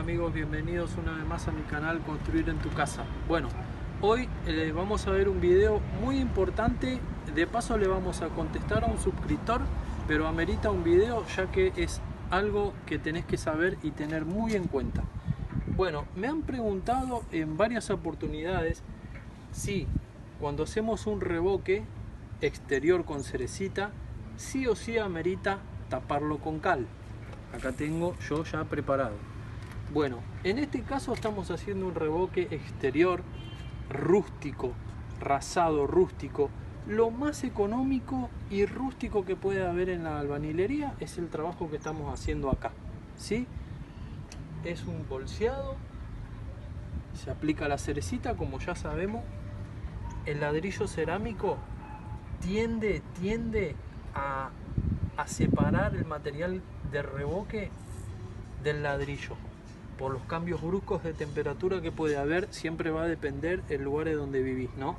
amigos, bienvenidos una vez más a mi canal Construir en tu Casa. Bueno, hoy vamos a ver un video muy importante. De paso le vamos a contestar a un suscriptor, pero amerita un video ya que es algo que tenés que saber y tener muy en cuenta. Bueno, me han preguntado en varias oportunidades si cuando hacemos un revoque exterior con cerecita, sí o sí amerita taparlo con cal. Acá tengo yo ya preparado. Bueno, en este caso estamos haciendo un revoque exterior rústico, rasado rústico. Lo más económico y rústico que puede haber en la albañilería es el trabajo que estamos haciendo acá, ¿sí? Es un bolseado, se aplica la cerecita, como ya sabemos. El ladrillo cerámico tiende a separar el material de revoque del ladrillo. Por los cambios bruscos de temperatura que puede haber, siempre va a depender el lugar de donde vivís, ¿no?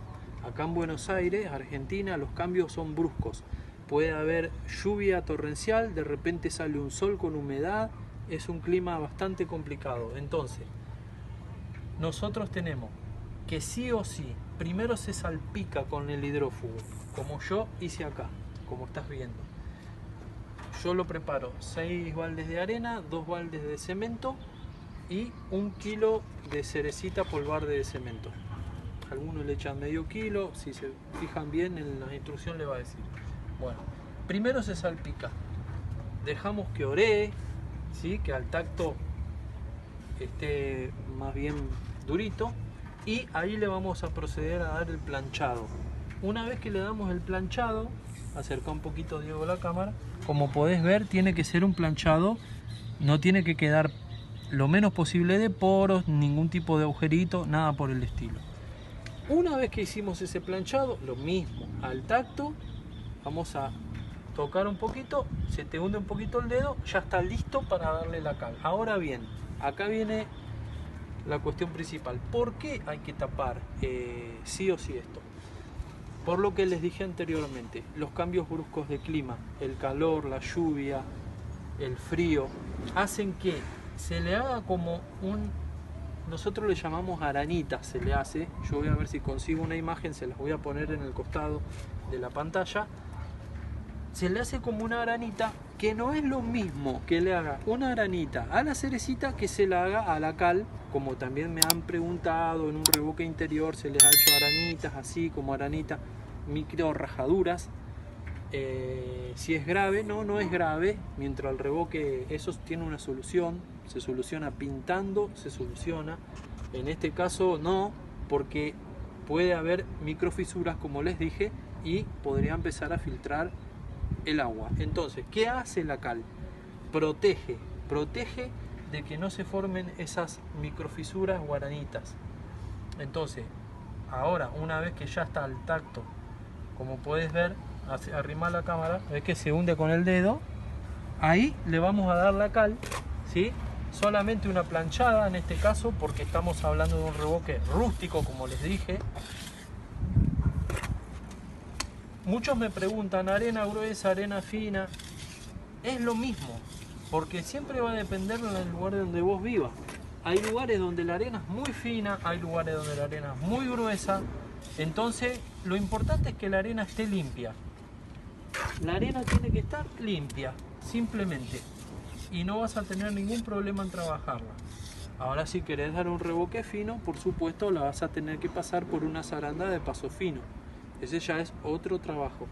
Acá en Buenos Aires, Argentina, los cambios son bruscos. Puede haber lluvia torrencial, de repente sale un sol con humedad, es un clima bastante complicado. Entonces, nosotros tenemos que sí o sí, primero se salpica con el hidrófugo, como yo hice acá, como estás viendo. Yo lo preparo 6 baldes de arena, 2 baldes de cemento y 1 kilo de cerecita polvar de cemento. Algunos le echan medio kilo, si se fijan bien en la instrucción le va a decir. Bueno, primero se salpica, dejamos que oree, ¿sí? Que al tacto esté más bien durito, y ahí le vamos a proceder a dar el planchado. Una vez que le damos el planchado, acerca un poquito Diego la cámara, como podés ver tiene que ser un planchado, no tiene que quedar lo menos posible de poros, ningún tipo de agujerito, nada por el estilo. Una vez que hicimos ese planchado, lo mismo, al tacto, vamos a tocar un poquito, se te hunde un poquito el dedo, ya está listo para darle la cal. Ahora bien, acá viene la cuestión principal. ¿Por qué hay que tapar sí o sí esto? Por lo que les dije anteriormente, los cambios bruscos de clima, el calor, la lluvia, el frío, hacen que se le haga como nosotros le llamamos aranita, se le hace. Yo voy a ver si consigo una imagen, se las voy a poner en el costado de la pantalla. Se le hace como una aranita, que no es lo mismo que le haga una aranita a la cerecita que se la haga a la cal, como también me han preguntado en un revoque interior, se les ha hecho aranitas así como aranita, micro rajaduras. Si es grave, no es grave, mientras el revoque eso tiene una solución, se soluciona pintando, se soluciona. En este caso no, porque puede haber microfisuras como les dije y podría empezar a filtrar el agua. Entonces, ¿qué hace la cal? Protege de que no se formen esas microfisuras o aranitas. Entonces, ahora una vez que ya está al tacto, como puedes ver, arrimar la cámara, ves que se hunde con el dedo, ahí le vamos a dar la cal, ¿sí? Solamente una planchada en este caso, porque estamos hablando de un revoque rústico, como les dije. Muchos me preguntan, arena gruesa, arena fina. Es lo mismo, porque siempre va a depender del lugar donde vos vivas. Hay lugares donde la arena es muy fina, hay lugares donde la arena es muy gruesa. Entonces, lo importante es que la arena esté limpia. La arena tiene que estar limpia, simplemente. Y no vas a tener ningún problema en trabajarla. Ahora, si querés dar un revoque fino, por supuesto, la vas a tener que pasar por una zaranda de paso fino. Ese ya es otro trabajo.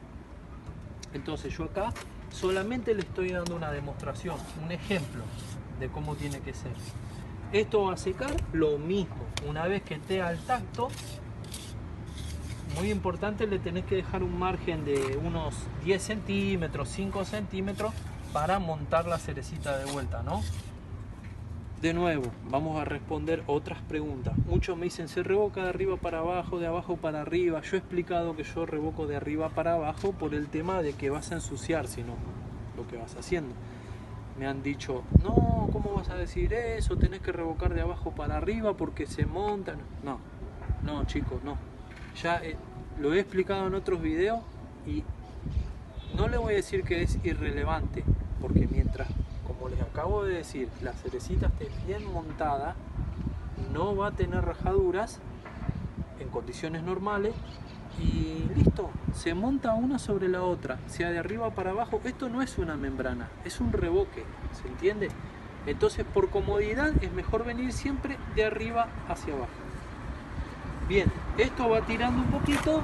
Entonces, yo acá solamente le estoy dando una demostración, un ejemplo de cómo tiene que ser. Esto va a secar lo mismo. Una vez que esté al tacto, muy importante, le tenés que dejar un margen de unos 10 centímetros, 5 centímetros para montar la cerecita de vuelta, ¿no? De nuevo, vamos a responder otras preguntas. Muchos me dicen, ¿se revoca de arriba para abajo, de abajo para arriba? Yo he explicado que yo revoco de arriba para abajo por el tema de que vas a ensuciar, si no, lo que vas haciendo. Me han dicho, no, ¿cómo vas a decir eso? Tenés que revocar de abajo para arriba porque se montan. No, chicos, no. Ya lo he explicado en otros videos y no le voy a decir que es irrelevante, porque mientras, como como les acabo de decir, la cerecita esté bien montada, no va a tener rajaduras en condiciones normales y listo, se monta una sobre la otra, sea de arriba para abajo. Esto no es una membrana, es un revoque, ¿se entiende? Entonces, por comodidad es mejor venir siempre de arriba hacia abajo. Bien, esto va tirando un poquito,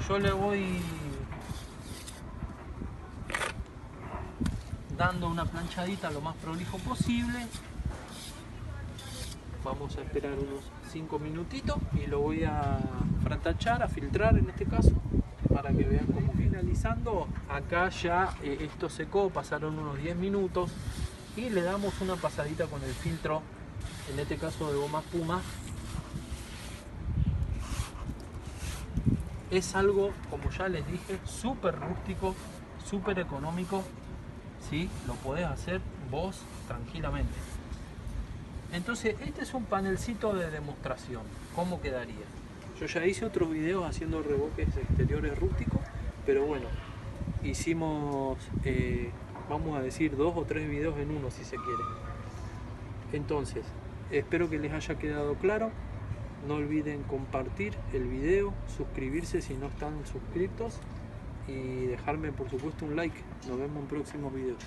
yo le voy dando una planchadita lo más prolijo posible. Vamos a esperar unos 5 minutitos y lo voy a fratachar, a filtrar en este caso, para que vean cómo finalizando. Acá ya esto secó, pasaron unos 10 minutos y le damos una pasadita con el filtro, en este caso de goma Puma. Es algo, como ya les dije, súper rústico, súper económico, ¿sí? Lo podés hacer vos tranquilamente. Entonces, este es un panelcito de demostración. ¿Cómo quedaría? Yo ya hice otros videos haciendo revoques exteriores rústicos, pero bueno, hicimos, vamos a decir, 2 o 3 videos en uno si se quiere. Entonces, espero que les haya quedado claro. No olviden compartir el video, suscribirse si no están suscritos y dejarme por supuesto un like. Nos vemos en próximos videos.